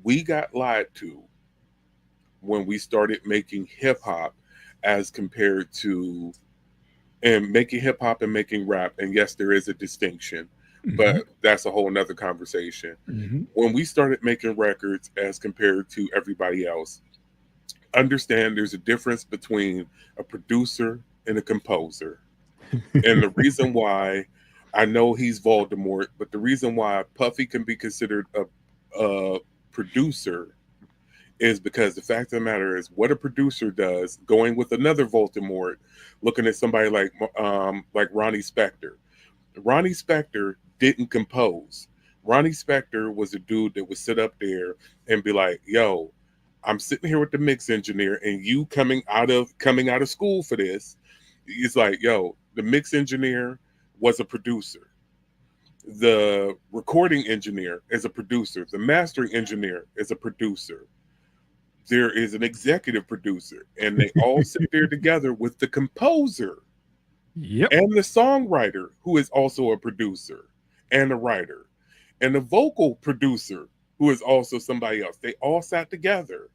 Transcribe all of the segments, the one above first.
We got lied to when we started making hip hop as compared to and making hip hop and making rap. And yes, there is a distinction, Hmm. but that's a whole nother conversation. Hmm. When we started making records as compared to everybody else, understand there's a difference between a producer and a composer. And the reason why I know he's Voldemort, but the reason why Puffy can be considered a producer is because the fact of the matter is what a producer does, going with another Voldemort, looking at somebody like Ronnie Spector. Ronnie Spector didn't compose. Ronnie Spector was a dude that would sit up there and be like, "Yo, I'm sitting here with the mix engineer, and you coming out of school for this." It's like, "Yo, the mix engineer was a producer. The recording engineer is a producer. The mastering engineer is a producer. There is an executive producer, and they all sit there together with the composer Yep. and the songwriter, who is also a producer and a writer, and the vocal producer, who is also somebody else. They all sat together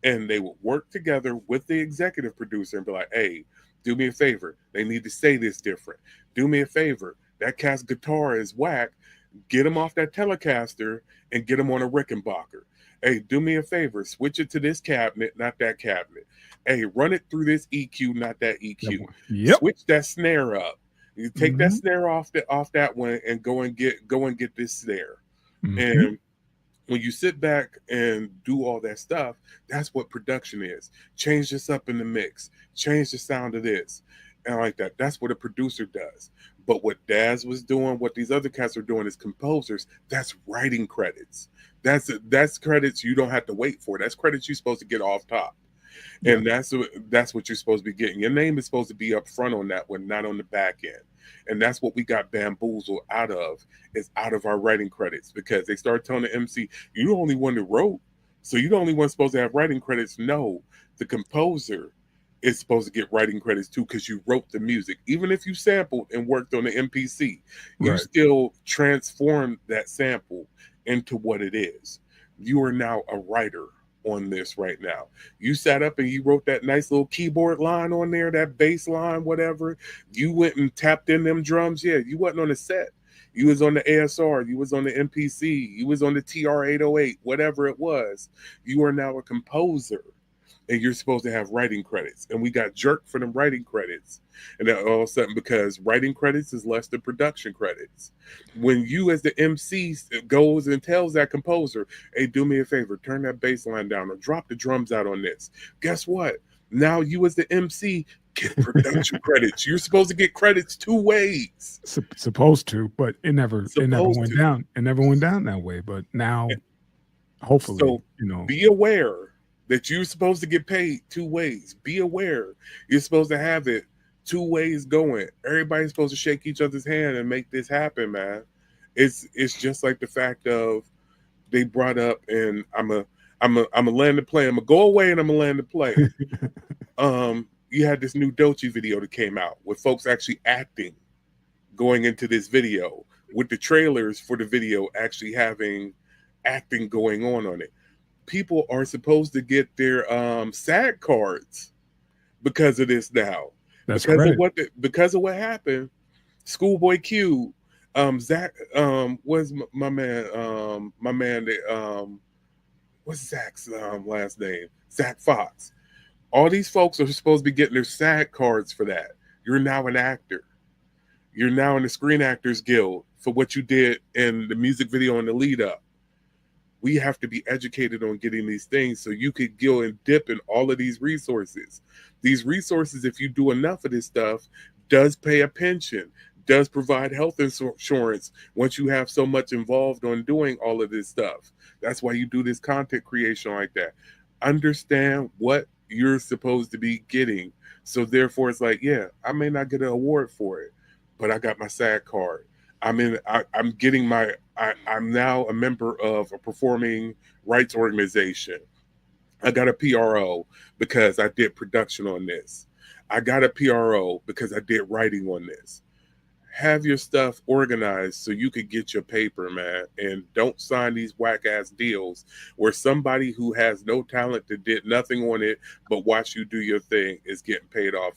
and they would work together with the executive producer and be like, hey, do me a favor. They need to say this different. Do me a favor. That cat's guitar is whack. Get him off that Telecaster and get him on a Rickenbacker. Hey, do me a favor. Switch it to this cabinet, not that cabinet. Hey, run it through this EQ, not that That EQ. one. Yep. Switch that snare up. You take that Hmm. snare off that one and go and get this snare. Hmm. And when you sit back and do all that stuff, that's what production is. Change this up in the mix, change the sound of this, and like that. That's what a producer does. But what Daz was doing, what these other cats are doing as composers, that's writing credits. That's credits you don't have to wait for. That's credits you're supposed to get off top, Yep. and that's what you're supposed to be getting. Your name is supposed to be up front on that one, not on the back end. And that's what we got bamboozled out of, is out of our writing credits, because they started telling the MC, "You the only one that wrote, so you the only one supposed to have writing credits." No, the composer is supposed to get writing credits too, because you wrote the music. Even if you sampled and worked on the MPC, you Right. still transformed that sample into what it is. You are now a writer on this right now. You sat up and you wrote that nice little keyboard line on there, that bass line, whatever. You went and tapped in them drums. Yeah, you wasn't on the set. You was on the ASR, you was on the MPC, you was on the TR-808, whatever it was. You are now a composer, and you're supposed to have writing credits. And we got jerked for them writing credits. And then all of a sudden, because writing credits is less than production credits. When you, as the MC, goes and tells that composer, hey, do me a favor, turn that bass line down or drop the drums out on this. Guess what? Now you, as the MC, get production credits. You're supposed to get credits two ways. Supposed to, but it never Supposed went to. down. It never went down that way. But now, hopefully, So be aware that you're supposed to get paid two ways. Be aware you're supposed to have it two ways going. Everybody's supposed to shake each other's hand and make this happen, man. It's just like the fact of, they brought up, and I'm a land the plane. I'm gonna go away and I'm gonna land the plane. You had this new Dochi video that came out with folks actually acting going into this video, with the trailers for the video actually having acting going on it. People are supposed to get their SAG cards because of this now, that's credit. because of what happened. Schoolboy Q, Zach, what's my man that what's Zach's last name? Zach Fox. All these folks are supposed to be getting their SAG cards for that. You're now an actor. You're now in the Screen Actors Guild for what you did in the music video and the lead up. We have to be educated on getting these things so you could go and dip in all of these resources. These resources, if you do enough of this stuff, does pay a pension, does provide health insurance once you have so much involved on doing all of this stuff. That's why you do this content creation like that. Understand what you're supposed to be getting. So therefore it's like, yeah, I may not get an award for it, but I got my SAG card. I'm getting I'm now a member of a performing rights organization. I got a PRO because I did production on this. I got a PRO because I did writing on this. have your stuff organized so you could get your paper, man, and don't sign these whack ass deals where somebody who has no talent that did nothing on it but watch you do your thing is getting paid off